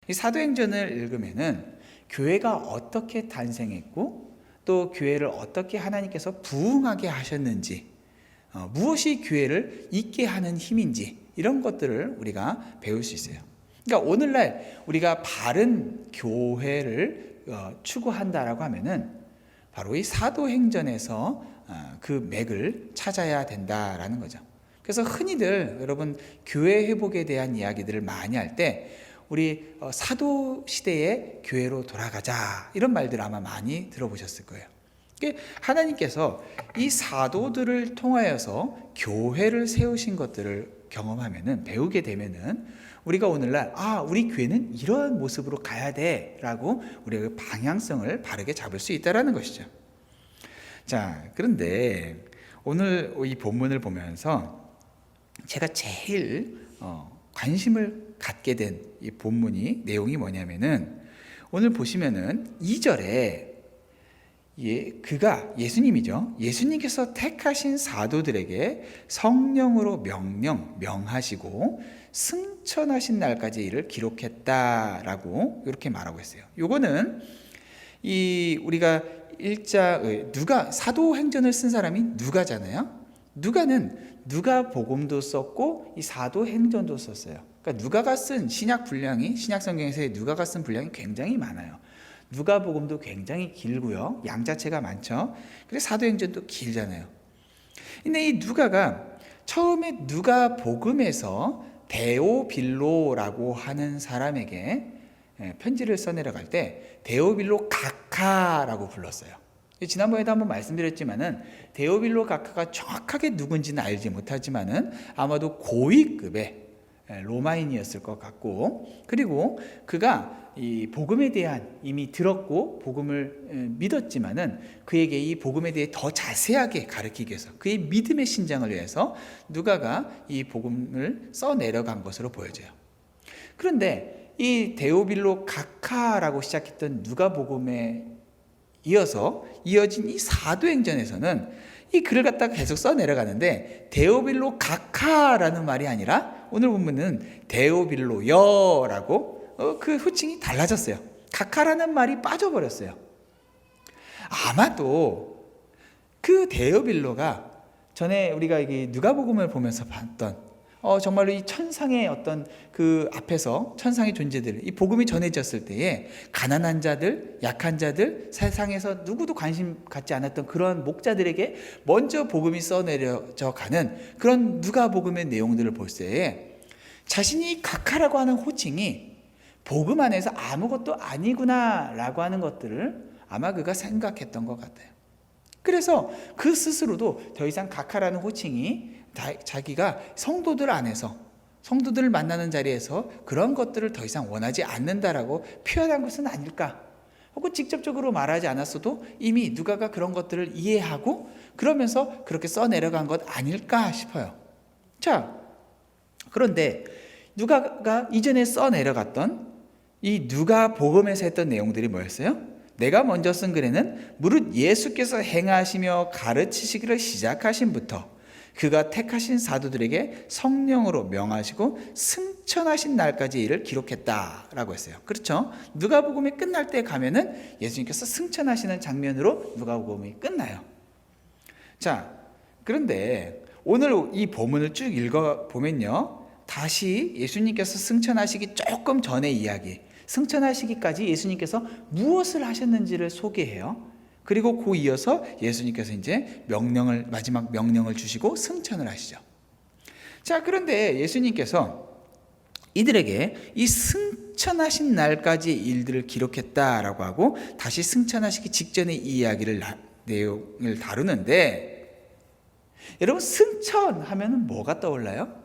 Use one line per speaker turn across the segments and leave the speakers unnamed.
이 사도행전을 읽으면은 교회가 어떻게 탄생했고 또 교회를 어떻게 하나님께서 부흥하게 하셨는지, 무엇이 교회를 있게 하는 힘인지 이런 것들을 우리가 배울 수 있어요. 그러니까 오늘날 우리가 바른 교회를 추구한다라고 하면은 바로 이 사도행전에서 그 맥을 찾아야 된다라는 거죠. 그래서 흔히들 여러분 교회 회복에 대한 이야기들을 많이 할 때 우리 사도 시대의 교회로 돌아가자 이런 말들 아마 많이 들어보셨을 거예요. 하나님께서 이 사도들을 통하여서 교회를 세우신 것들을 경험하면은, 배우게 되면은 우리가 오늘날 우리 교회는 이런 모습으로 가야 돼라고 우리가 그 방향성을 바르게 잡을 수 있다라는 것이죠. 자, 그런데 오늘 이 본문을 보면서 제가 제일 관심을 갖게 된 이 본문이 내용이 뭐냐면은, 오늘 보시면은 2절에 그가 예수님이죠. 예수님께서 택하신 사도들에게 성령으로 명하시고 승천하신 날까지 이를 기록했다라고 이렇게 말하고 있어요. 요거는 우리가 누가 사도행전을 쓴 사람이 누가잖아요. 누가는 누가복음도 썼고 이 사도행전도 썼어요. 그러니까 누가가 쓴 신약 성경에서의 누가가 쓴 분량이 굉장히 많아요. 누가복음도 굉장히 길고요. 양 자체가 많죠. 그래서 사도행전도 길잖아요. 근데 이 누가가 처음에 누가복음에서 데오빌로라고 하는 사람에게 편지를 써내려갈 때 데오빌로 각하라고 불렀어요. 지난번에도 한번 말씀드렸지만은 데오빌로 각하가 정확하게 누군지는 알지 못하지만은 아마도 고위급의 로마인이었을 것 같고, 그리고 그가 이 복음에 대한 이미 들었고 복음을 믿었지만은 그에게 이 복음에 대해 더 자세하게 가르치기 위해서 그의 믿음의 신장을 위해서 누가가 이 복음을 써 내려간 것으로 보여져요. 그런데 이 데오빌로 각하라고 시작했던 누가복음에 이어진 이 사도행전에서는 이 글을 갖다가 계속 써 내려가는데 데오빌로 각하라는 말이 아니라 오늘 보면은 데오빌로여라고 그 호칭이 달라졌어요. 각하라는 말이 빠져버렸어요. 아마도 그 데오빌로가 전에 우리가 누가복음을 보면서 봤던 정말로 이 천상의 어떤 그 앞에서 천상의 존재들, 이 복음이 전해졌을 때에 가난한 자들, 약한 자들, 세상에서 누구도 관심 갖지 않았던 그런 목자들에게 먼저 복음이 써내려져 가는 그런 누가복음의 내용들을 볼 때에 자신이 각하라고 하는 호칭이 복음 안에서 아무것도 아니구나라고 하는 것들을 아마 그가 생각했던 것 같아요. 그래서 그 스스로도 더 이상 각하라는 호칭이 자기가 성도들 안에서, 성도들을 만나는 자리에서 그런 것들을 더 이상 원하지 않는다라고 표현한 것은 아닐까, 혹은 직접적으로 말하지 않았어도 이미 누가가 그런 것들을 이해하고 그러면서 그렇게 써내려간 것 아닐까 싶어요. 자, 그런데 누가가 이전에 써내려갔던 이 누가복음에서 했던 내용들이 뭐였어요? 내가 먼저 쓴 글에는 무릇 예수께서 행하시며 가르치시기를 시작하신부터 그가 택하신 사도들에게 성령으로 명하시고 승천하신 날까지 이를 기록했다라고 했어요. 그렇죠? 누가복음이 끝날 때 가면은 예수님께서 승천하시는 장면으로 누가복음이 끝나요. 자, 그런데 오늘 이 본문을 쭉 읽어보면요, 다시 예수님께서 승천하시기 조금 전의 이야기, 승천하시기까지 예수님께서 무엇을 하셨는지를 소개해요. 그리고 그 이어서 예수님께서 이제 마지막 명령을 주시고 승천을 하시죠. 자, 그런데 예수님께서 이들에게 이 승천하신 날까지 일들을 기록했다라고 하고 다시 승천하시기 직전의 이 내용을 다루는데, 여러분 승천하면 뭐가 떠올라요?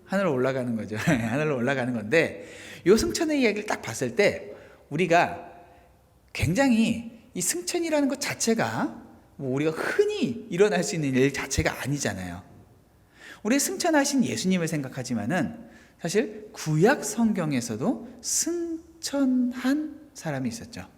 하늘로 올라가는 거죠. 하늘로 올라가는 건데, 이 승천의 이야기를 딱 봤을 때 우리가 굉장히 이 승천이라는 것 자체가 우리가 흔히 일어날 수 있는 일 자체가 아니잖아요. 우리 승천하신 예수님을 생각하지만은 사실 구약 성경에서도 승천한 사람이 있었죠.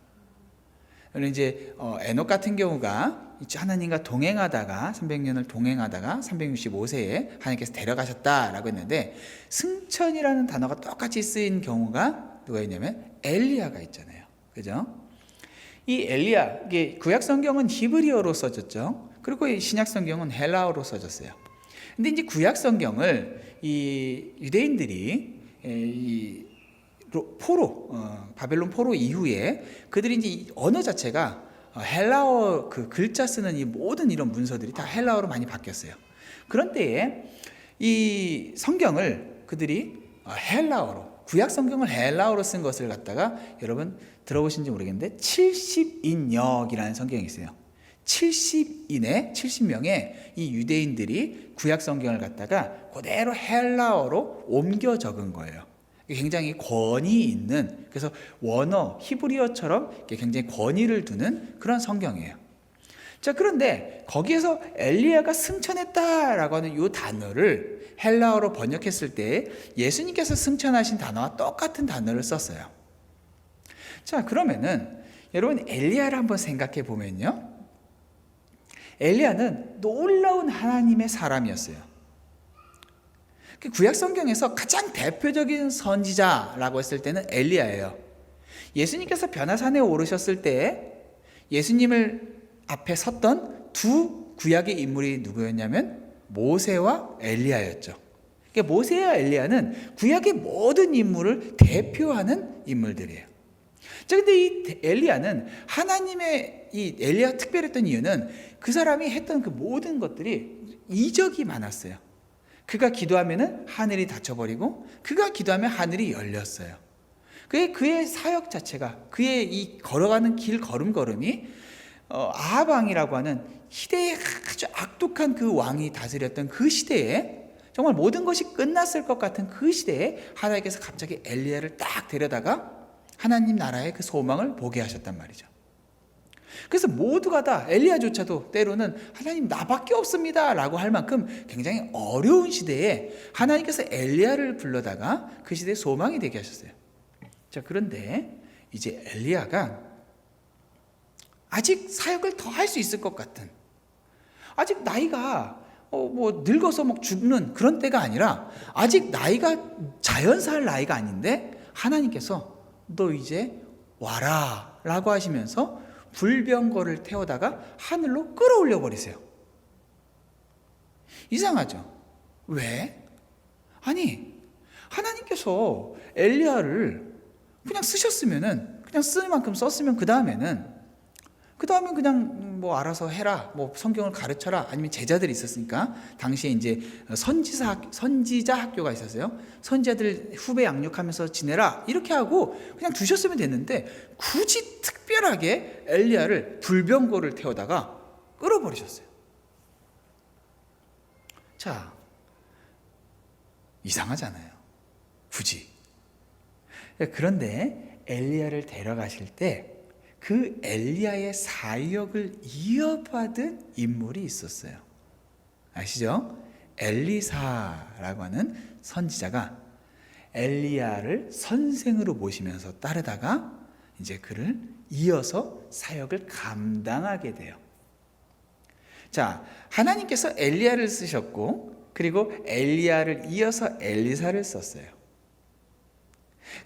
이제 에녹 같은 경우가 하나님과 동행하다가 300년을 동행하다가 365세에 하나님께서 데려가셨다라고 했는데, 승천이라는 단어가 똑같이 쓰인 경우가 누가 있냐면 엘리야가 있잖아요. 그죠? 이 엘리야, 이게 구약 성경은 히브리어로 써졌죠. 그리고 이 신약 성경은 헬라어로 써졌어요. 근데 이제 구약 성경을 이 유대인들이 이 바벨론 포로 이후에 그들이 이제 이 언어 자체가 헬라어, 그 글자 쓰는 이 모든 이런 문서들이 다 헬라어로 많이 바뀌었어요. 그런 때에 이 성경을 그들이 헬라어로, 구약 성경을 헬라어로 쓴 것을 갖다가 여러분 들어보신지 모르겠는데 70인역이라는 성경이 있어요. 70명의 이 유대인들이 구약 성경을 갖다가 그대로 헬라어로 옮겨 적은 거예요. 굉장히 권위 있는, 그래서 원어 히브리어처럼 굉장히 권위를 두는 그런 성경이에요. 자, 그런데 거기에서 엘리야가 승천했다라고 하는 이 단어를 헬라어로 번역했을 때 예수님께서 승천하신 단어와 똑같은 단어를 썼어요. 자, 그러면은 여러분 엘리야를 한번 생각해 보면요, 엘리야는 놀라운 하나님의 사람이었어요. 구약 성경에서 가장 대표적인 선지자라고 했을 때는 엘리야예요. 예수님께서 변화산에 오르셨을 때 예수님을 앞에 섰던 두 구약의 인물이 누구였냐면 모세와 엘리야였죠. 그러니까 모세와 엘리야는 구약의 모든 인물을 대표하는 인물들이에요. 자, 근데 이 엘리야는 하나님의, 이 엘리야가 특별했던 이유는 그 사람이 했던 그 모든 것들이 이적이 많았어요. 그가 기도하면은 하늘이 닫혀버리고, 그가 기도하면 하늘이 열렸어요. 그의 사역 자체가, 그의 이 걸어가는 길 걸음걸음이 아합 왕이라고 하는 시대에 아주 악독한 그 왕이 다스렸던 그 시대에, 정말 모든 것이 끝났을 것 같은 그 시대에 하나님께서 갑자기 엘리야를 딱 데려다가 하나님 나라의 그 소망을 보게 하셨단 말이죠. 그래서 모두가 다, 엘리야조차도 때로는 하나님 나밖에 없습니다 라고 할 만큼 굉장히 어려운 시대에 하나님께서 엘리야를 불러다가 그 시대에 소망이 되게 하셨어요. 자, 그런데 이제 엘리야가 아직 사역을 더 할 수 있을 것 같은, 아직 나이가 늙어서 막 죽는 그런 때가 아니라, 아직 나이가 자연사할 나이가 아닌데 하나님께서 너 이제 와라 라고 하시면서 불병거를 태우다가 하늘로 끌어올려 버리세요. 이상하죠? 왜? 아니, 하나님께서 엘리야를 그냥 쓰셨으면은, 그냥 쓸 만큼 썼으면 그 다음에 그냥 뭐 알아서 해라, 뭐 성경을 가르쳐라, 아니면 제자들이 있었으니까 당시에 이제 선지자 학교가 있었어요. 선지자들 후배 양육하면서 지내라 이렇게 하고 그냥 두셨으면 됐는데, 굳이 특별하게 엘리야를 불병거를 태우다가 끌어버리셨어요. 자, 이상하잖아요. 굳이. 그런데 엘리야를 데려가실 때 그 엘리야의 사역을 이어받은 인물이 있었어요. 아시죠? 엘리사라고 하는 선지자가 엘리야를 선생으로 모시면서 따르다가 이제 그를 이어서 사역을 감당하게 돼요. 자, 하나님께서 엘리야를 쓰셨고, 그리고 엘리야를 이어서 엘리사를 썼어요.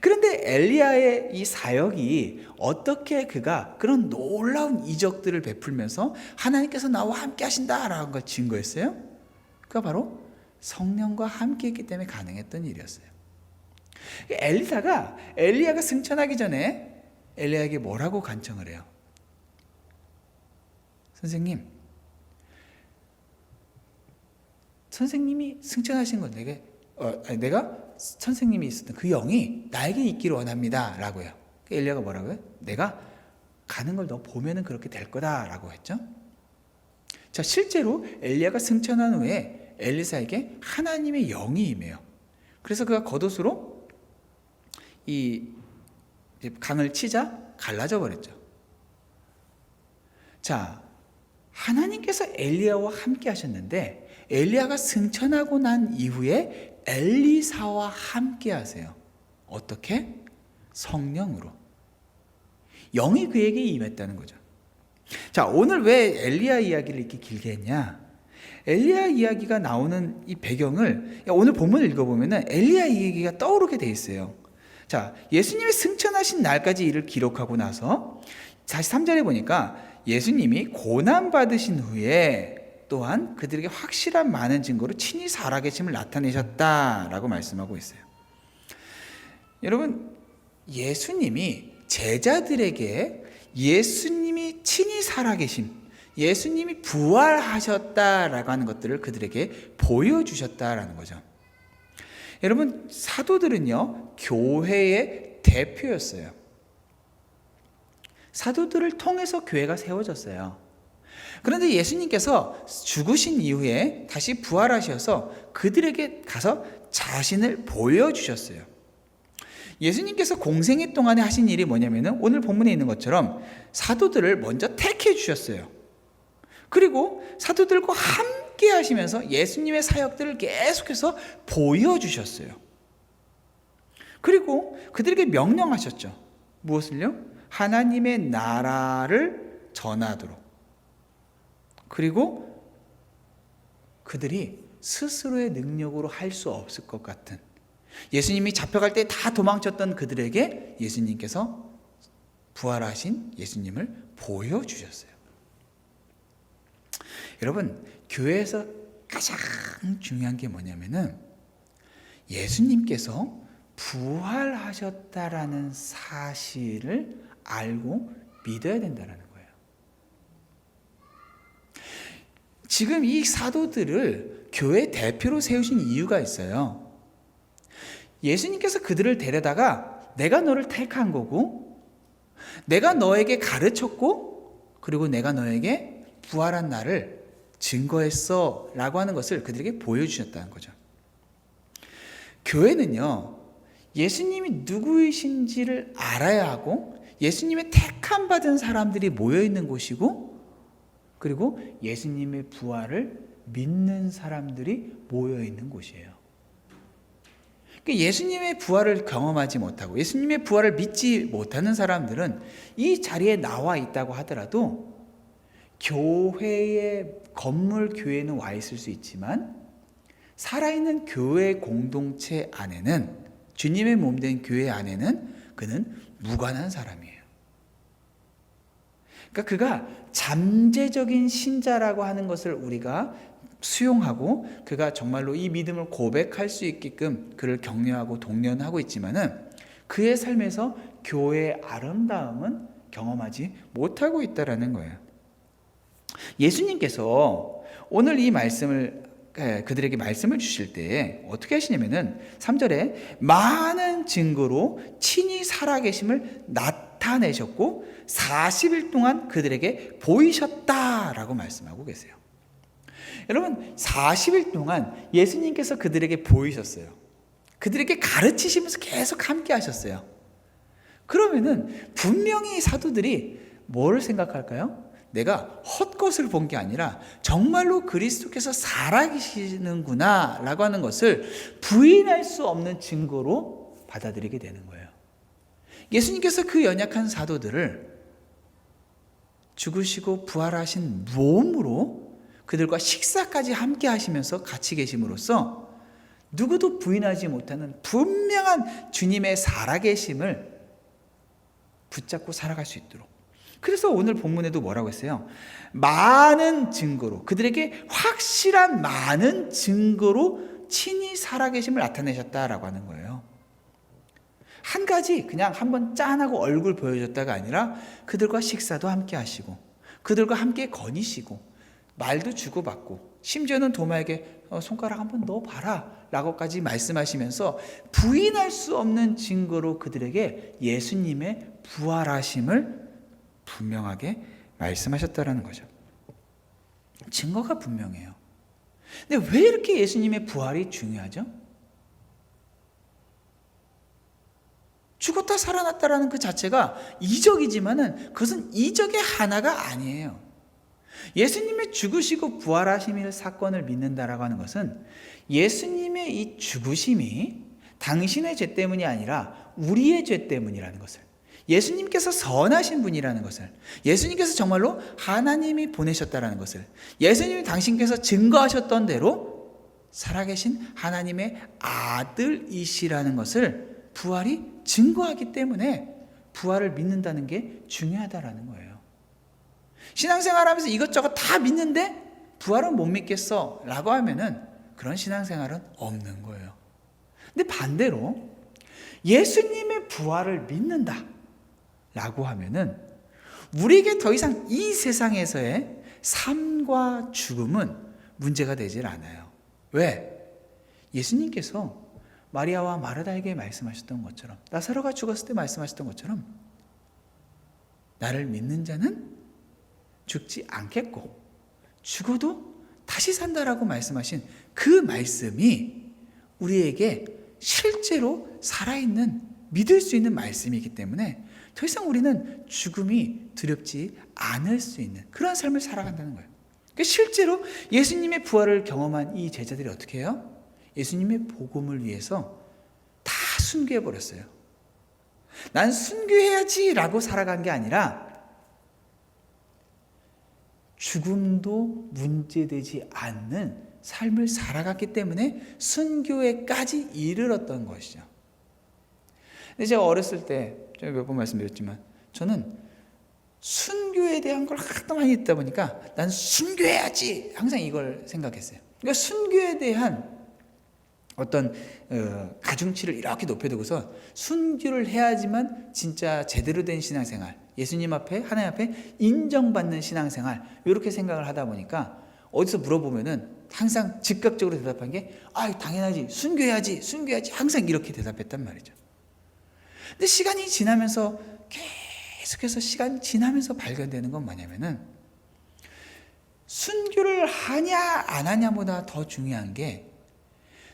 그런데 엘리야의 이 사역이 어떻게 그가 그런 놀라운 이적들을 베풀면서 하나님께서 나와 함께 하신다라는 걸 증거했어요? 그가 바로 성령과 함께 했기 때문에 가능했던 일이었어요. 엘리야가 승천하기 전에 엘리야에게 뭐라고 간청을 해요? 선생님이 승천하신 건 내가 선생님이 있었던 그 영이 나에게 있기를 원합니다 라고 해요. 엘리야가 뭐라고요? 내가 가는 걸 너 보면은 그렇게 될 거다 라고 했죠. 자, 실제로 엘리야가 승천한 후에 엘리사에게 하나님의 영이 임해요. 그래서 그가 겉옷으로 이 강을 치자 갈라져 버렸죠. 자, 하나님께서 엘리야와 함께 하셨는데 엘리야가 승천하고 난 이후에 엘리사와 함께 하세요. 어떻게? 성령으로. 영이 그에게 임했다는 거죠. 자, 오늘 왜 엘리야 이야기를 이렇게 길게 했냐? 엘리야 이야기가 나오는 이 배경을 오늘 본문을 읽어보면 엘리야 이야기가 떠오르게 돼 있어요. 자, 예수님이 승천하신 날까지 이를 기록하고 나서 43절에 보니까 예수님이 고난받으신 후에 또한 그들에게 확실한 많은 증거로 친히 살아계심을 나타내셨다라고 말씀하고 있어요. 여러분, 예수님이 제자들에게 예수님이 친히 살아계심, 예수님이 부활하셨다라고 하는 것들을 그들에게 보여주셨다라는 거죠. 여러분, 사도들은요, 교회의 대표였어요. 사도들을 통해서 교회가 세워졌어요. 그런데 예수님께서 죽으신 이후에 다시 부활하셔서 그들에게 가서 자신을 보여주셨어요. 예수님께서 공생애 동안에 하신 일이 뭐냐면은 오늘 본문에 있는 것처럼 사도들을 먼저 택해 주셨어요. 그리고 사도들과 함께 하시면서 예수님의 사역들을 계속해서 보여주셨어요. 그리고 그들에게 명령하셨죠. 무엇을요? 하나님의 나라를 전하도록. 그리고 그들이 스스로의 능력으로 할 수 없을 것 같은, 예수님이 잡혀갈 때 다 도망쳤던 그들에게 예수님께서 부활하신 예수님을 보여주셨어요. 여러분, 교회에서 가장 중요한 게 뭐냐면은 예수님께서 부활하셨다라는 사실을 알고 믿어야 된다는 거예요. 지금 이 사도들을 교회 대표로 세우신 이유가 있어요. 예수님께서 그들을 데려다가 내가 너를 택한 거고, 내가 너에게 가르쳤고, 그리고 내가 너에게 부활한 나를 증거했어 라고 하는 것을 그들에게 보여주셨다는 거죠. 교회는요, 예수님이 누구이신지를 알아야 하고 예수님의 택함 받은 사람들이 모여있는 곳이고, 그리고 예수님의 부활을 믿는 사람들이 모여있는 곳이에요. 예수님의 부활을 경험하지 못하고 예수님의 부활을 믿지 못하는 사람들은 이 자리에 나와 있다고 하더라도 교회의 건물 교회는 와 있을 수 있지만 살아있는 교회 공동체 안에는, 주님의 몸된 교회 안에는 그는 무관한 사람이에요. 그러니까 그가 잠재적인 신자라고 하는 것을 우리가 수용하고 그가 정말로 이 믿음을 고백할 수 있게끔 그를 격려하고 독려하고 있지만은 그의 삶에서 교회의 아름다움은 경험하지 못하고 있다라는 거예요. 예수님께서 오늘 이 말씀을 그들에게 말씀을 주실 때 어떻게 하시냐면은 3절에 많은 증거로 친히 살아계심을 나타내셨고 40일 동안 그들에게 보이셨다라고 말씀하고 계세요. 여러분, 40일 동안 예수님께서 그들에게 보이셨어요. 그들에게 가르치시면서 계속 함께 하셨어요. 그러면은 분명히 사도들이 뭐를 생각할까요? 내가 헛것을 본 게 아니라 정말로 그리스도께서 살아계시는구나 라고 하는 것을 부인할 수 없는 증거로 받아들이게 되는 거예요. 예수님께서 그 연약한 사도들을 죽으시고 부활하신 몸으로 그들과 식사까지 함께 하시면서 같이 계심으로써 누구도 부인하지 못하는 분명한 주님의 살아계심을 붙잡고 살아갈 수 있도록. 그래서 오늘 본문에도 뭐라고 했어요? 많은 증거로, 그들에게 확실한 많은 증거로 친히 살아계심을 나타내셨다라고 하는 거예요. 한 가지 그냥 한번 짠하고 얼굴 보여줬다가 아니라 그들과 식사도 함께 하시고 그들과 함께 거니시고 말도 주고받고 심지어는 도마에게 손가락 한번 넣어봐라 라고까지 말씀하시면서 부인할 수 없는 증거로 그들에게 예수님의 부활하심을 분명하게 말씀하셨다라는 거죠. 증거가 분명해요. 근데 왜 이렇게 예수님의 부활이 중요하죠? 죽었다 살아났다라는 그 자체가 이적이지만은 그것은 이적의 하나가 아니에요. 예수님의 죽으시고 부활하심의 사건을 믿는다라고 하는 것은 예수님의 이 죽으심이 당신의 죄 때문이 아니라 우리의 죄 때문이라는 것을, 예수님께서 선하신 분이라는 것을, 예수님께서 정말로 하나님이 보내셨다라는 것을, 예수님이 당신께서 증거하셨던 대로 살아계신 하나님의 아들이시라는 것을 부활이 증거하기 때문에 부활을 믿는다는 게 중요하다라는 거예요. 신앙생활하면서 이것저것 다 믿는데 부활은 못 믿겠어 라고 하면은 그런 신앙생활은 없는 거예요. 근데 반대로 예수님의 부활을 믿는다 라고 하면은 우리에게 더 이상 이 세상에서의 삶과 죽음은 문제가 되질 않아요. 왜? 예수님께서 마리아와 마르다에게 말씀하셨던 것처럼, 나사로가 죽었을 때 말씀하셨던 것처럼 나를 믿는 자는 죽지 않겠고 죽어도 다시 산다라고 말씀하신 그 말씀이 우리에게 실제로 살아있는, 믿을 수 있는 말씀이기 때문에 더 이상 우리는 죽음이 두렵지 않을 수 있는 그런 삶을 살아간다는 거예요. 그러니까 실제로 예수님의 부활을 경험한 이 제자들이 어떻게 해요? 예수님의 복음을 위해서 다 순교해버렸어요. 난 순교해야지 라고 살아간 게 아니라 죽음도 문제되지 않는 삶을 살아갔기 때문에 순교에까지 이르렀던 것이죠. 근데 제가 어렸을 때 제가 몇 번 말씀드렸지만 저는 순교에 대한 걸 하도 많이 듣다 보니까 난 순교해야지 항상 이걸 생각했어요. 그러니까 순교에 대한 어떤 가중치를 이렇게 높여두고서 순교를 해야지만 진짜 제대로 된 신앙생활, 예수님 앞에, 하나님 앞에 인정받는 신앙생활, 이렇게 생각을 하다 보니까 어디서 물어보면은 항상 즉각적으로 대답한 게 당연하지, 순교해야지 항상 이렇게 대답했단 말이죠. 근데 시간이 지나면서 계속해서 시간이 지나면서 발견되는 건 뭐냐면은 순교를 하냐 안 하냐보다 더 중요한 게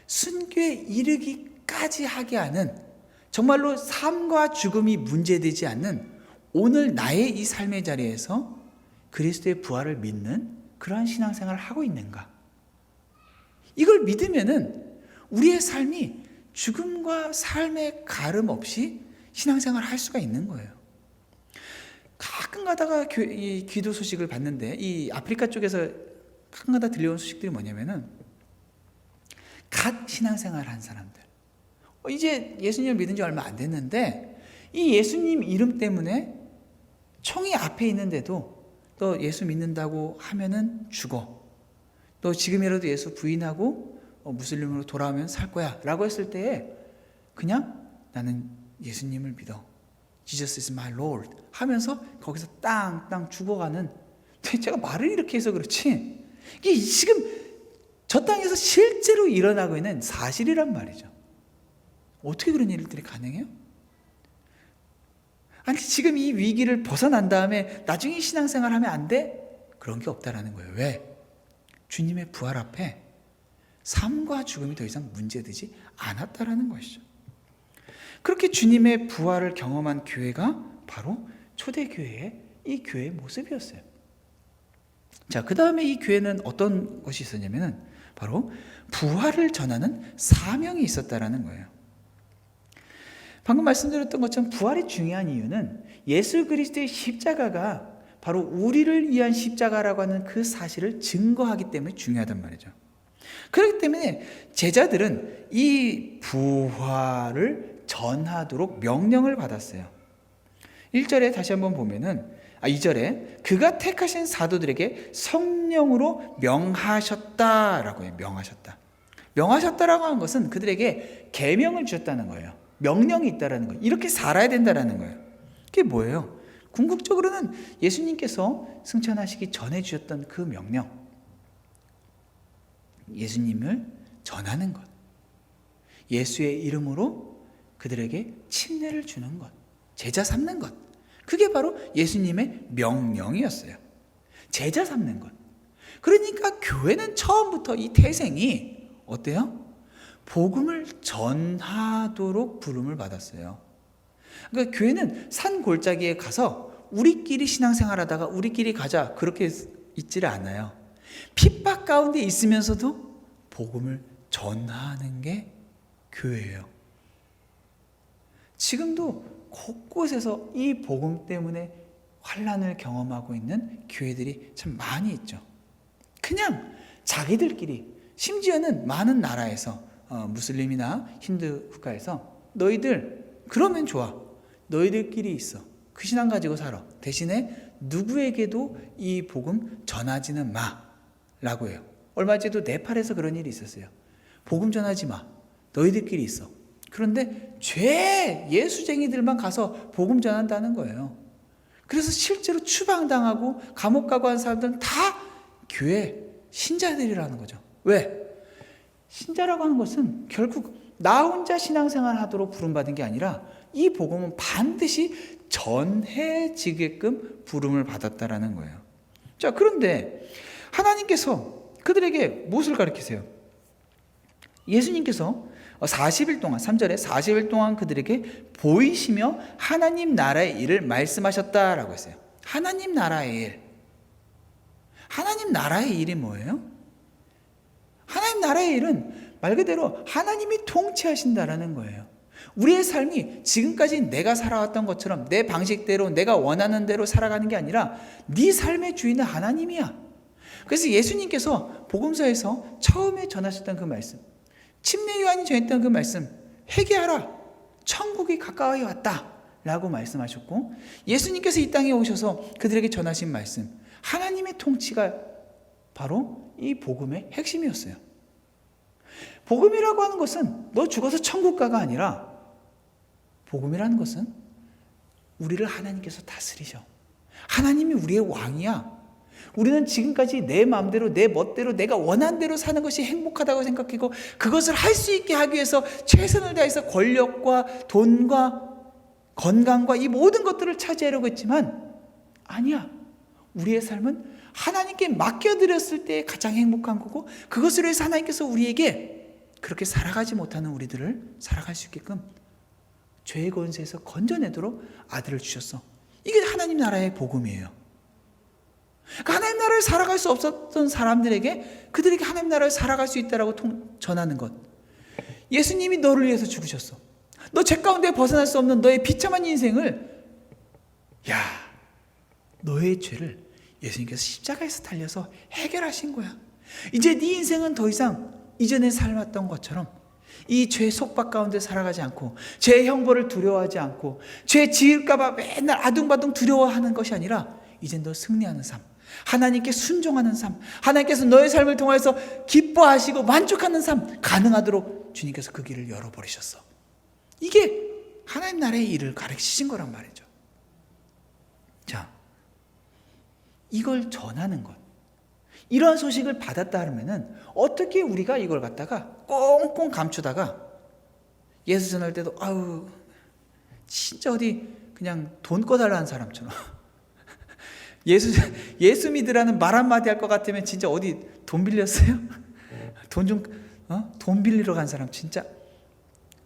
순교에 이르기까지 하게 하는, 정말로 삶과 죽음이 문제되지 않는 오늘 나의 이 삶의 자리에서 그리스도의 부활을 믿는 그러한 신앙생활을 하고 있는가, 이걸 믿으면은 우리의 삶이 죽음과 삶의 가름 없이 신앙생활을 할 수가 있는 거예요. 가끔 가다가 이 기도 소식을 봤는데 이 아프리카 쪽에서 가끔 가다 들려온 소식들이 뭐냐면은 갓 신앙생활 한 사람들, 이제 예수님을 믿은 지 얼마 안 됐는데 이 예수님 이름 때문에 총이 앞에 있는데도 너 예수 믿는다고 하면은 죽어, 너 지금이라도 예수 부인하고 무슬림으로 돌아오면 살 거야 라고 했을 때에 그냥 나는 예수님을 믿어, Jesus is my Lord 하면서 거기서 땅땅 죽어가는, 제가 말을 이렇게 해서 그렇지 이게 지금 저 땅에서 실제로 일어나고 있는 사실이란 말이죠. 어떻게 그런 일들이 가능해요? 아니 지금 이 위기를 벗어난 다음에 나중에 신앙생활 하면 안 돼? 그런 게 없다라는 거예요. 왜? 주님의 부활 앞에 삶과 죽음이 더 이상 문제되지 않았다라는 것이죠. 그렇게 주님의 부활을 경험한 교회가 바로 초대교회의 이 교회의 모습이었어요. 자, 그 다음에 이 교회는 어떤 것이 있었냐면은 바로 부활을 전하는 사명이 있었다라는 거예요. 방금 말씀드렸던 것처럼 부활이 중요한 이유는 예수 그리스도의 십자가가 바로 우리를 위한 십자가라고 하는 그 사실을 증거하기 때문에 중요하단 말이죠. 그렇기 때문에 제자들은 이 부활을 전하도록 명령을 받았어요. 1절에 다시 한번 보면은 2절에 그가 택하신 사도들에게 성령으로 명하셨다라고 해요. 명하셨다라고 하는 것은 그들에게 계명을 주셨다는 거예요. 명령이 있다라는 거예요. 이렇게 살아야 된다라는 거예요. 그게 뭐예요? 궁극적으로는 예수님께서 승천하시기 전에 주셨던 그 명령, 예수님을 전하는 것, 예수의 이름으로 그들에게 침례를 주는 것, 제자 삼는 것, 그게 바로 예수님의 명령이었어요. 제자 삼는 것. 그러니까 교회는 처음부터 이 태생이 어때요? 복음을 전하도록 부름을 받았어요. 그러니까 교회는 산 골짜기에 가서 우리끼리 신앙생활하다가 우리끼리 가자 그렇게 있지를 않아요. 핍박 가운데 있으면서도 복음을 전하는 게 교회예요. 지금도 곳곳에서 이 복음 때문에 환난을 경험하고 있는 교회들이 참 많이 있죠. 그냥 자기들끼리, 심지어는 많은 나라에서 무슬림이나 힌두 국가에서 너희들 그러면 좋아, 너희들끼리 있어, 그 신앙 가지고 살아, 대신에 누구에게도 이 복음 전하지는 마 라고 해요. 얼마 전에도 네팔에서 그런 일이 있었어요. 복음 전하지 마, 너희들끼리 있어. 그런데 죄 예수쟁이들만 가서 복음 전한다는 거예요. 그래서 실제로 추방당하고 감옥 가고 한 사람들은 다 교회 신자들이라는 거죠. 왜? 신자라고 하는 것은 결국 나 혼자 신앙생활 하도록 부름받은 게 아니라 이 복음은 반드시 전해지게끔 부름을 받았다라는 거예요. 자, 그런데 하나님께서 그들에게 무엇을 가르치세요? 예수님께서 40일 동안, 3절에 40일 동안 그들에게 보이시며 하나님 나라의 일을 말씀하셨다라고 했어요. 하나님 나라의 일. 하나님 나라의 일이 뭐예요? 하나님 나라의 일은 말 그대로 하나님이 통치하신다라는 거예요. 우리의 삶이 지금까지 내가 살아왔던 것처럼 내 방식대로 내가 원하는 대로 살아가는 게 아니라 네 삶의 주인은 하나님이야. 그래서 예수님께서 복음서에서 처음에 전하셨던 그 말씀, 침례 요한이 전했던 그 말씀, 회개하라, 천국이 가까이 왔다 라고 말씀하셨고, 예수님께서 이 땅에 오셔서 그들에게 전하신 말씀, 하나님의 통치가 바로 이 복음의 핵심이었어요. 복음이라고 하는 것은 너 죽어서 천국 가가 아니라, 복음이라는 것은 우리를 하나님께서 다스리셔. 하나님이 우리의 왕이야. 우리는 지금까지 내 마음대로 내 멋대로 내가 원한 대로 사는 것이 행복하다고 생각하고 그것을 할 수 있게 하기 위해서 최선을 다해서 권력과 돈과 건강과 이 모든 것들을 차지하려고 했지만 아니야. 우리의 삶은 하나님께 맡겨드렸을 때 가장 행복한 거고, 그것을 위해서 하나님께서 우리에게 그렇게 살아가지 못하는 우리들을 살아갈 수 있게끔 죄의 권세에서 건져내도록 아들을 주셨어. 이게 하나님 나라의 복음이에요. 그러니까 하나님 나라를 살아갈 수 없었던 사람들에게 그들에게 하나님 나라를 살아갈 수 있다라고 전하는 것. 예수님이 너를 위해서 죽으셨어. 너 죄 가운데 벗어날 수 없는 너의 비참한 인생을, 너의 죄를 예수님께서 십자가에서 달려서 해결하신 거야. 이제 네 인생은 더 이상 이전에 살았던 것처럼 이 죄 속박 가운데 살아가지 않고 죄의 형벌을 두려워하지 않고 죄 지을까 봐 맨날 아둥바둥 두려워하는 것이 아니라 이젠 너 승리하는 삶, 하나님께 순종하는 삶, 하나님께서 너의 삶을 통해서 기뻐하시고 만족하는 삶 가능하도록 주님께서 그 길을 열어버리셨어. 이게 하나님 나라의 일을 가르치신 거란 말이죠. 자, 이걸 전하는 것, 이러한 소식을 받았다 하면은 어떻게 우리가 이걸 갖다가 꽁꽁 감추다가 예수 전할 때도 진짜 어디 그냥 돈 꺼달라는 사람처럼 예수 믿으라는 말 한마디 할 것 같으면 진짜 어디 돈 빌렸어요? 돈 빌리러 간 사람 진짜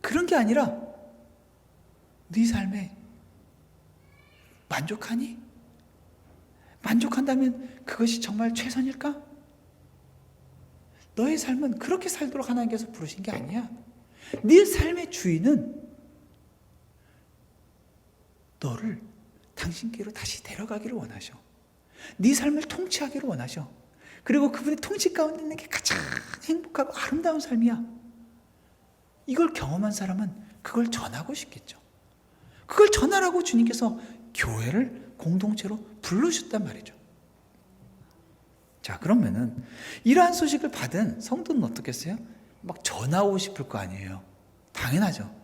그런 게 아니라 네 삶에 만족하니? 만족한다면 그것이 정말 최선일까? 너의 삶은 그렇게 살도록 하나님께서 부르신 게 아니야. 네 삶의 주인은 너를 당신께로 다시 데려가기를 원하셔. 네 삶을 통치하기를 원하셔. 그리고 그분의 통치 가운데 있는 게 가장 행복하고 아름다운 삶이야. 이걸 경험한 사람은 그걸 전하고 싶겠죠. 그걸 전하라고 주님께서 교회를 공동체로 부르셨단 말이죠. 자, 그러면은 이러한 소식을 받은 성도는 어떻겠어요? 막 전하고 싶을 거 아니에요. 당연하죠.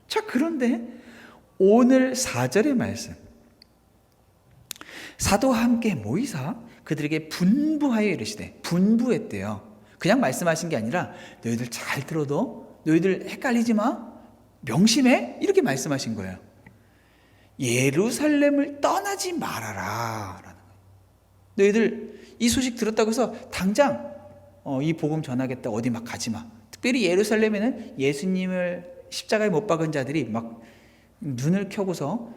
자, 그런데 오늘 4절의 말씀, 사도와 함께 모이사 그들에게 분부하여 이르시되, 분부했대요. 그냥 말씀하신 게 아니라 너희들 잘 들어도 너희들 헷갈리지 마, 명심해, 이렇게 말씀하신 거예요. 예루살렘을 떠나지 말아라 라는 거예요. 너희들 이 소식 들었다고 해서 당장 이 복음 전하겠다 어디 막 가지 마. 특별히 예루살렘에는 예수님을 십자가에 못 박은 자들이 막 눈을 켜고서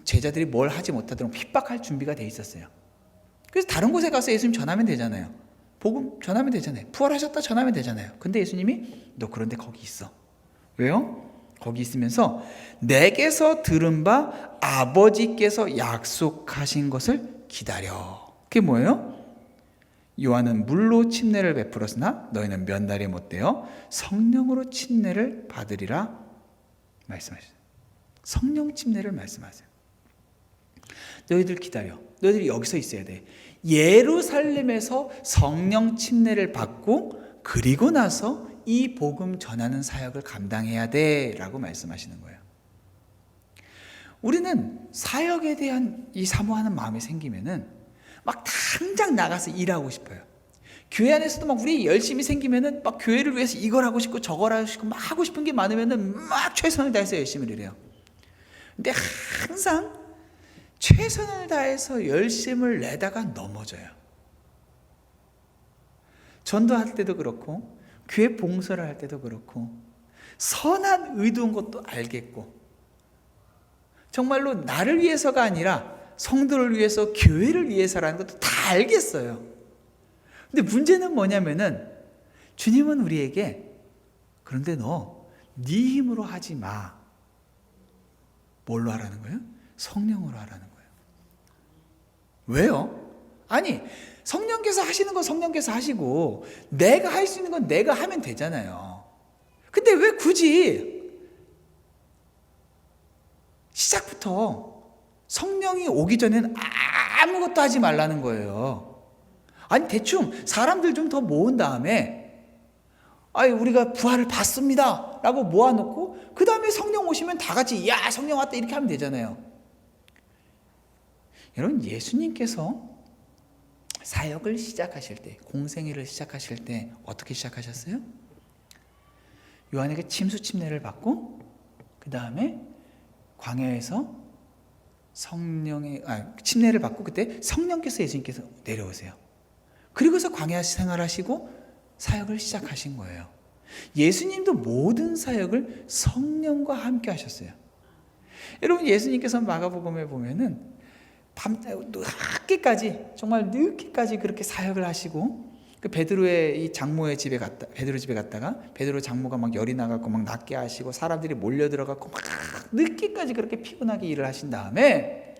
제자들이 뭘 하지 못하도록 핍박할 준비가 돼 있었어요. 그래서 다른 곳에 가서 예수님 전하면 되잖아요. 복음 전하면 되잖아요. 부활하셨다 전하면 되잖아요. 근데 예수님이 너 그런데 거기 있어. 왜요? 거기 있으면서 내게서 들은 바 아버지께서 약속하신 것을 기다려. 그게 뭐예요? 요한은 물로 침례를 베풀었으나 너희는 몇 날이 못되어 성령으로 침례를 받으리라 말씀하셨어요. 성령 침례를 말씀하세요. 너희들 기다려. 너희들이 여기서 있어야 돼. 예루살렘에서 성령 침례를 받고 그리고 나서 이 복음 전하는 사역을 감당해야 돼 라고 말씀하시는 거예요. 우리는 사역에 대한 이 사모하는 마음이 생기면은 막 당장 나가서 일하고 싶어요. 교회 안에서도 막 우리 열심히 생기면은 막 교회를 위해서 이걸 하고 싶고 저걸 하고 싶고 막 하고 싶은 게 많으면은 막 최선을 다해서 열심히 일해요. 근데 항상 최선을 다해서 열심을 내다가 넘어져요. 전도할 때도 그렇고 교회 봉사를 할 때도 그렇고 선한 의도인 것도 알겠고 정말로 나를 위해서가 아니라 성도를 위해서 교회를 위해서라는 것도 다 알겠어요. 근데 문제는 뭐냐면은 주님은 우리에게 그런데 너 네 힘으로 하지 마. 뭘로 하라는 거예요? 성령으로 하라는 거예요. 왜요? 아니 성령께서 하시는 건 성령께서 하시고 내가 할 수 있는 건 내가 하면 되잖아요. 근데 왜 굳이 시작부터 성령이 오기 전에는 아무것도 하지 말라는 거예요. 아니 대충 사람들 좀 더 모은 다음에 우리가 부활을 받습니다 라고 모아놓고 그 다음에 성령 오시면 다 같이 야 성령 왔다 이렇게 하면 되잖아요. 여러분 예수님께서 사역을 시작하실 때 공생애를 시작하실 때 어떻게 시작하셨어요? 요한에게 침수 침례를 받고 그 다음에 광야에서 침례를 받고 그때 성령께서 예수님께서 내려오세요. 그리고서 광야 생활하시고 사역을 시작하신 거예요. 예수님도 모든 사역을 성령과 함께 하셨어요. 여러분 예수님께서 마가복음에 보면은 늦게까지 정말 늦게까지 그렇게 사역을 하시고 그 베드로의 이 장모의 집에 갔다가 베드로 장모가 막 열이 나갖고 막 낫게 하시고 사람들이 몰려 들어갖고 막 늦게까지 그렇게 피곤하게 일을 하신 다음에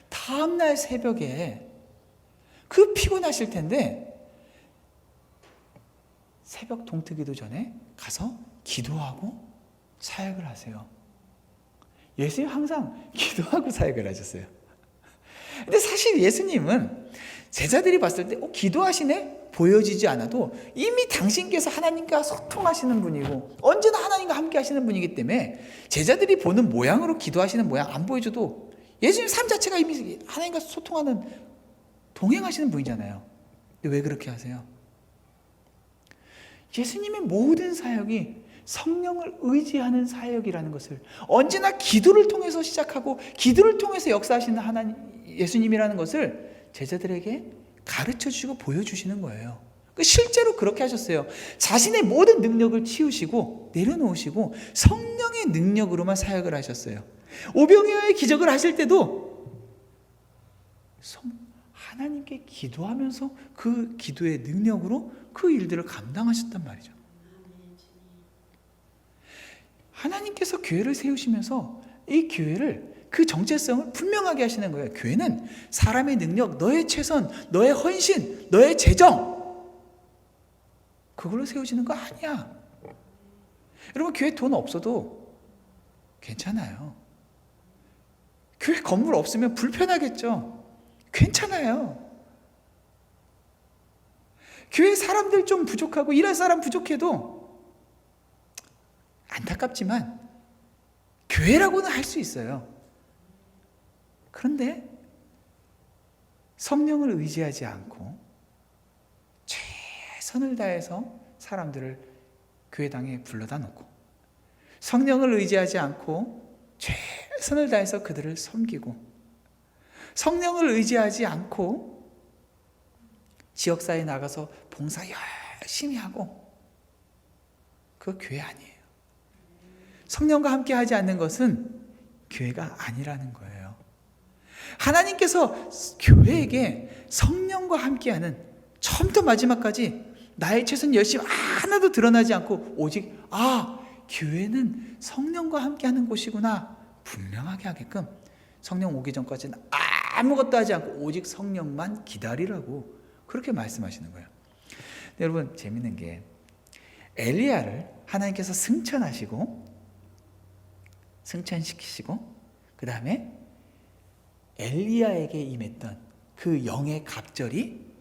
다음날 새벽에 그 피곤하실 텐데 새벽 동트기도 전에 가서 기도하고 사역을 하세요. 예수님 항상 기도하고 사역을 하셨어요. 근데 사실 예수님은 제자들이 봤을 때 기도하시네? 보여지지 않아도 이미 당신께서 하나님과 소통하시는 분이고 언제나 하나님과 함께 하시는 분이기 때문에 제자들이 보는 모양으로 기도하시는 모양 안 보여줘도 예수님 삶 자체가 이미 하나님과 소통하는 동행하시는 분이잖아요. 근데 왜 그렇게 하세요? 예수님의 모든 사역이 성령을 의지하는 사역이라는 것을 언제나 기도를 통해서 시작하고 기도를 통해서 역사하시는 하나님 예수님이라는 것을 제자들에게 가르쳐 주시고 보여주시는 거예요. 실제로 그렇게 하셨어요. 자신의 모든 능력을 치우시고 내려놓으시고 성령의 능력으로만 사역을 하셨어요. 오병이어의 기적을 하실 때도 하나님께 기도하면서 그 기도의 능력으로 그 일들을 감당하셨단 말이죠. 하나님께서 교회를 세우시면서 이 교회를 그 정체성을 분명하게 하시는 거예요. 교회는 사람의 능력, 너의 최선, 너의 헌신, 너의 재정 그걸로 세워지는 거 아니야. 여러분 교회 돈 없어도 괜찮아요. 교회 건물 없으면 불편하겠죠. 괜찮아요. 교회 사람들 좀 부족하고 일할 사람 부족해도 안타깝지만 교회라고는 할 수 있어요. 그런데 성령을 의지하지 않고 최선을 다해서 사람들을 교회당에 불러다 놓고 성령을 의지하지 않고 최선을 다해서 그들을 섬기고 성령을 의지하지 않고 지역사회에 나가서 봉사 열심히 하고 그거 교회 아니에요. 성령과 함께 하지 않는 것은 교회가 아니라는 거예요. 하나님께서 교회에게 성령과 함께하는 처음부터 마지막까지 나의 최선 열심 하나도 드러나지 않고 오직 교회는 성령과 함께하는 곳이구나 분명하게 하게끔 성령 오기 전까지는 아무것도 하지 않고 오직 성령만 기다리라고 그렇게 말씀하시는 거예요. 여러분 재밌는 게 엘리야를 하나님께서 승천시키시고 그 다음에 엘리야에게 임했던 그 영의 갑절이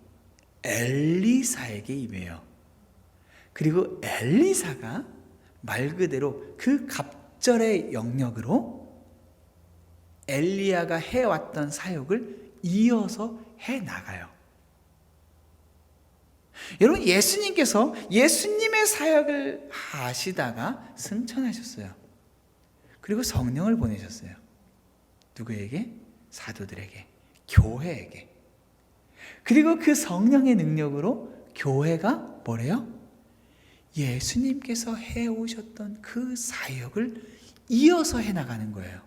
엘리사에게 임해요. 그리고 엘리사가 말 그대로 그 갑절의 영역으로 엘리야가 해왔던 사역을 이어서 해나가요. 여러분 예수님께서 예수님의 사역을 하시다가 승천하셨어요. 그리고 성령을 보내셨어요. 누구에게? 사도들에게, 교회에게. 그리고 그 성령의 능력으로 교회가 뭐래요? 예수님께서 해오셨던 그 사역을 이어서 해나가는 거예요.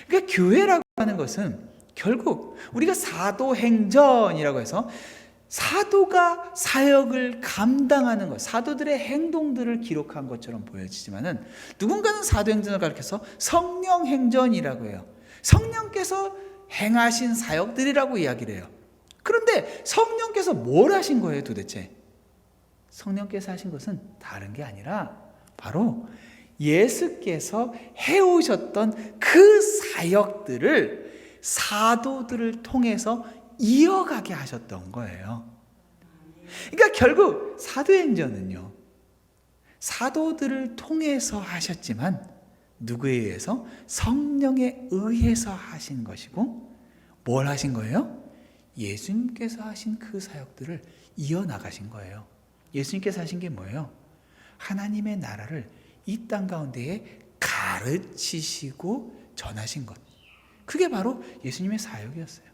그러니까 교회라고 하는 것은 결국 우리가 사도행전이라고 해서 사도가 사역을 감당하는 것, 사도들의 행동들을 기록한 것처럼 보여지지만은 누군가는 사도행전을 가르쳐서 성령행전이라고 해요. 성령께서 행하신 사역들이라고 이야기를 해요. 그런데 성령께서 뭘 하신 거예요 도대체? 성령께서 하신 것은 다른 게 아니라 바로 예수께서 해오셨던 그 사역들을 사도들을 통해서 이어가게 하셨던 거예요. 그러니까 결국 사도행전은요, 사도들을 통해서 하셨지만 누구에 의해서? 성령에 의해서 하신 것이고, 뭘 하신 거예요? 예수님께서 하신 그 사역들을 이어나가신 거예요. 예수님께서 하신 게 뭐예요? 하나님의 나라를 이 땅 가운데에 가르치시고 전하신 것. 그게 바로 예수님의 사역이었어요.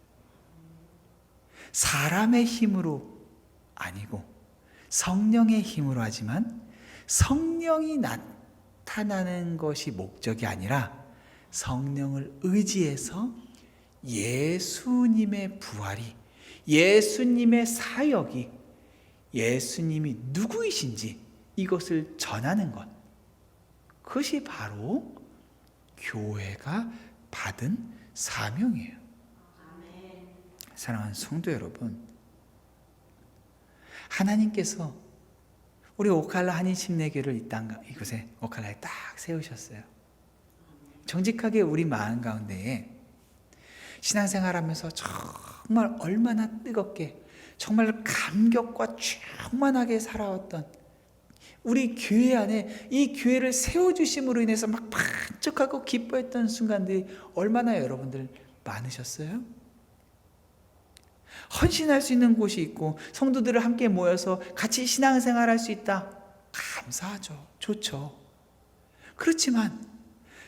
사람의 힘으로 아니고 성령의 힘으로 하지만 성령이 나타나는 것이 목적이 아니라 성령을 의지해서 예수님의 부활이, 예수님의 사역이, 예수님이 누구이신지 이것을 전하는 것. 그것이 바로 교회가 받은 사명이에요. 사랑하는 성도 여러분, 하나님께서 우리 오칼라 한인침례교를 이곳에 오칼라에 딱 세우셨어요. 정직하게 우리 마음 가운데에 신앙생활하면서 정말 얼마나 뜨겁게 정말 감격과 충만하게 살아왔던 우리 교회 안에 이 교회를 세워주심으로 인해서 막 반짝하고 기뻐했던 순간들이 얼마나 여러분들 많으셨어요? 헌신할 수 있는 곳이 있고 성도들을 함께 모여서 같이 신앙생활할 수 있다. 감사하죠. 좋죠. 그렇지만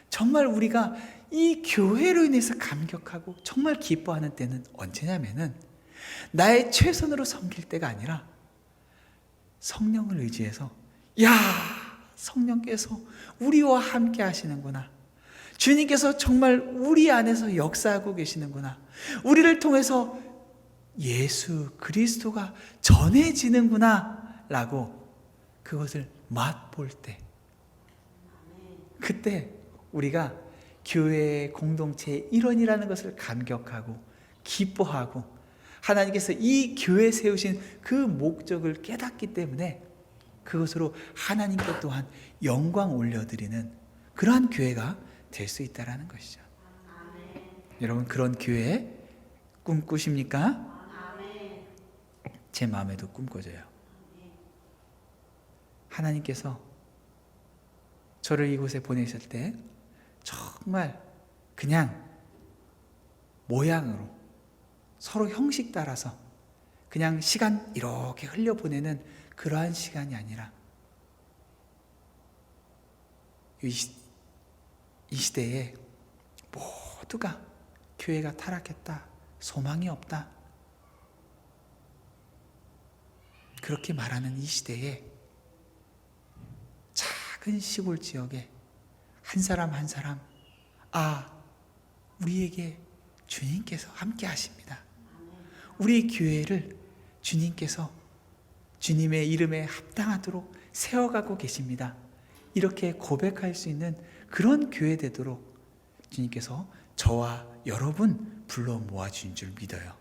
정말 우리가 이 교회로 인해서 감격하고 정말 기뻐하는 때는 언제냐면은 나의 최선으로 섬길 때가 아니라 성령을 의지해서 야, 성령께서 우리와 함께 하시는구나. 주님께서 정말 우리 안에서 역사하고 계시는구나. 우리를 통해서 예수 그리스도가 전해지는구나 라고 그것을 맛볼 때, 그때 우리가 교회의 공동체의 일원이라는 것을 감격하고 기뻐하고 하나님께서 이 교회 세우신 그 목적을 깨닫기 때문에 그것으로 하나님께 또한 영광 올려드리는 그러한 교회가 될 수 있다는 것이죠. 여러분 그런 교회 꿈꾸십니까? 제 마음에도 꿈꿔져요. 하나님께서 저를 이곳에 보내실 때 정말 그냥 모양으로 서로 형식 따라서 그냥 시간 이렇게 흘려보내는 그러한 시간이 아니라 이 시대에 모두가 교회가 타락했다, 소망이 없다, 그렇게 말하는 이 시대에 작은 시골 지역에 한 사람 한 사람, 우리에게 주님께서 함께 하십니다. 우리 교회를 주님께서 주님의 이름에 합당하도록 세워가고 계십니다. 이렇게 고백할 수 있는 그런 교회 되도록 주님께서 저와 여러분 불러 모아주신 줄 믿어요.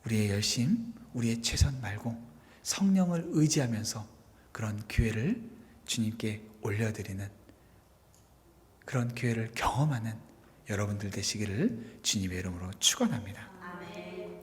우리의 열심, 우리의 최선 말고 성령을 의지하면서 그런 교회를 주님께 올려드리는 그런 교회를 경험하는 여러분들 되시기를 주님의 이름으로 축원합니다.